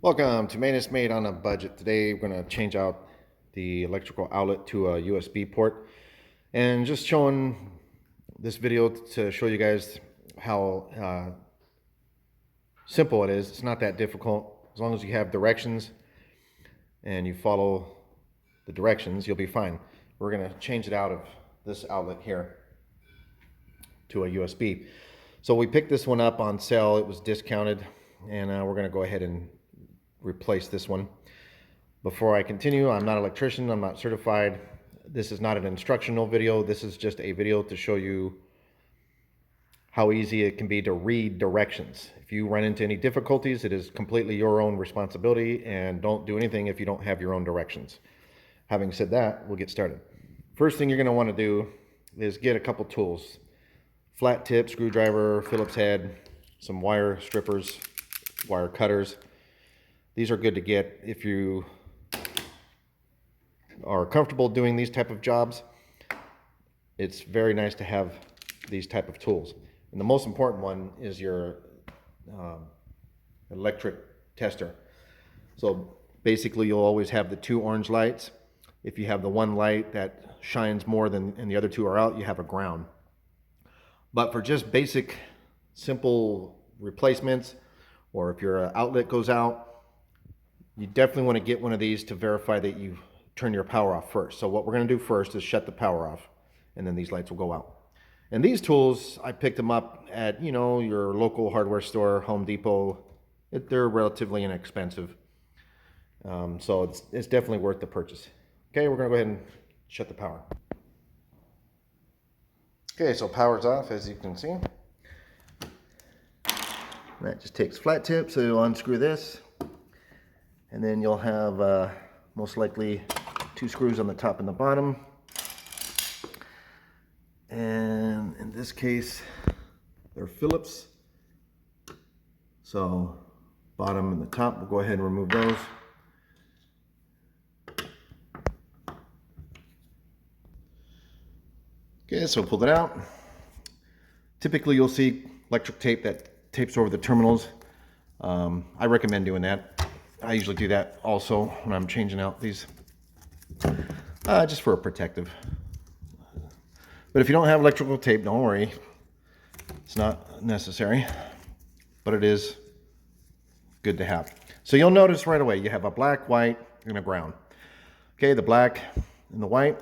Welcome to Maintenance Made on a Budget. Today we're going to change out the electrical outlet to a USB port, and just showing this video to show you guys how simple it is. It's not that difficult. As long as you have directions and you follow the directions, you'll be fine. We're going to change it out of this outlet here to a USB. So we picked this one up on sale. It was discounted, and we're going to go ahead and replace this one. Before I continue, I'm not an electrician, I'm not certified. This is not an instructional video. This is just a video to show you how easy it can be to read directions. If you run into any difficulties, it is completely your own responsibility, and don't do anything if you don't have your own directions. Having said that, we'll get started. First thing you're going to want to do is get a couple tools. Flat tip, screwdriver, Phillips head, some wire strippers, wire cutters. These are good to get if you are comfortable doing these type of jobs. It's very nice to have these type of tools. And the most important one is your electric tester. So basically you'll always have the two orange lights. If you have the one light that shines more than and the other two are out, you have a ground. But for just basic, simple replacements, or if your outlet goes out, you definitely want to get one of these to verify that you turn your power off first. So what we're going to do first is shut the power off, and then these lights will go out. And these tools, I picked them up at, your local hardware store, Home Depot. They're relatively inexpensive. So it's definitely worth the purchase. Okay, we're going to go ahead and shut the power. Okay, so power's off, as you can see. That just takes flat tip, so you'll unscrew this. And then you'll have most likely two screws on the top and the bottom. And in this case, they're Phillips. So bottom and the top, we'll go ahead and remove those. Okay, so pull it out. Typically you'll see electric tape that tapes over the terminals. I recommend doing that. I usually do that also when I'm changing out these, just for a protective. But if you don't have electrical tape, don't worry. It's not necessary, but it is good to have. So you'll notice right away, you have a black, white, and a ground. Okay, the black and the white.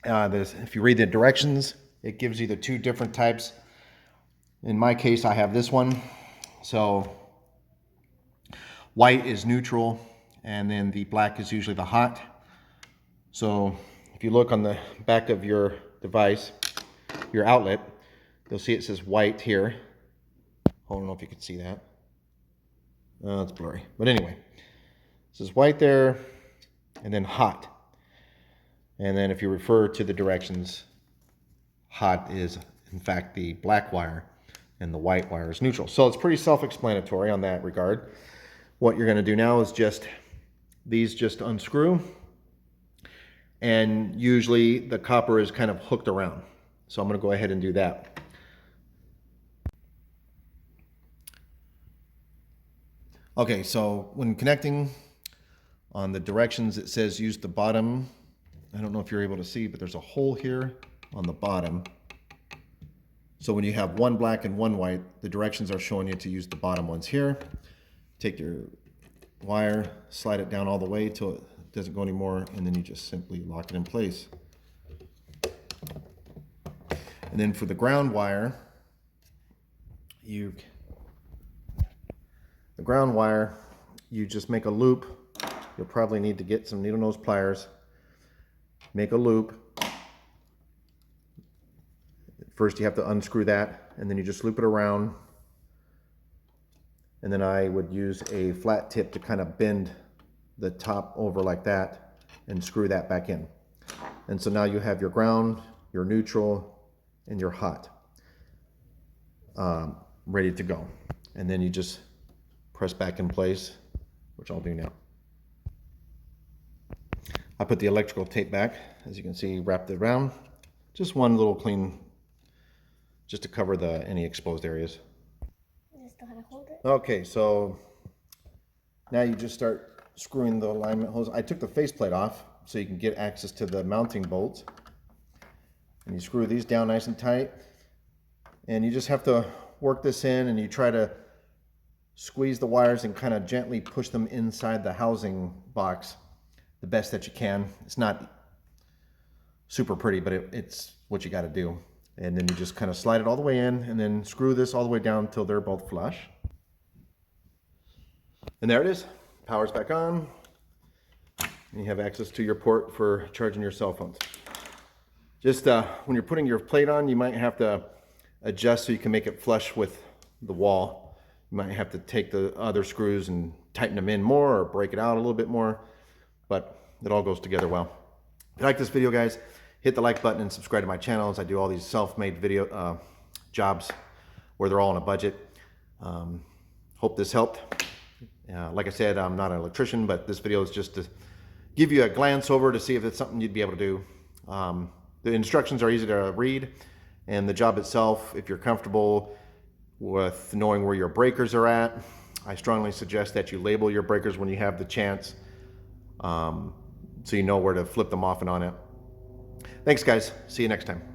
If you read the directions, it gives you the two different types. In my case, I have this one. So white is neutral, and then the black is usually the hot. So if you look on the back of your device, your outlet, you'll see it says white here. I don't know if you can see that. It's blurry. But anyway, it says white there, and then hot. And then if you refer to the directions, hot is in fact the black wire, and the white wire is neutral. So it's pretty self-explanatory on that regard. What you're going to do now is just unscrew, and usually the copper is kind of hooked around. So I'm going to go ahead and do that. Okay, so when connecting, on the directions it says use the bottom. I don't know if you're able to see, but there's a hole here on the bottom. So when you have one black and one white, the directions are showing you to use the bottom ones here. Take your wire, slide it down all the way till it doesn't go anymore, and then you just simply lock it in place. And then for the ground wire, you just make a loop. You'll probably need to get some needle nose pliers. Make a loop. First you have to unscrew that, and then you just loop it around. And then I would use a flat tip to kind of bend the top over like that and screw that back in. And so now you have your ground, your neutral, and your hot ready to go. And then you just press back in place, which I'll do now. I put the electrical tape back, as you can see, wrapped it around. Just one little clean, just to cover any exposed areas. Just know how to hold it. Okay, so Now you just start screwing the alignment hose. I took the faceplate off so you can get access to the mounting bolts. And you screw these down nice and tight. And you just have to work this in, and you try to squeeze the wires and kind of gently push them inside the housing box the best that you can. It's not super pretty, but it's what you got to do. And then you just kind of slide it all the way in, and then screw this all the way down until they're both flush. And there it is. Power's back on. And you have access to your port for charging your cell phones. Just when you're putting your plate on, you might have to adjust so you can make it flush with the wall. You might have to take the other screws and tighten them in more or break it out a little bit more, but it all goes together well. If you like this video, guys, hit the like button and subscribe to my channel, as I do all these self-made video jobs where they're all on a budget. Hope this helped. Like I said, I'm not an electrician, but this video is just to give you a glance over to see if it's something you'd be able to do. The instructions are easy to read, and the job itself, if you're comfortable with knowing where your breakers are at, I strongly suggest that you label your breakers when you have the chance, so you know where to flip them off and on it. Thanks, guys. See you next time.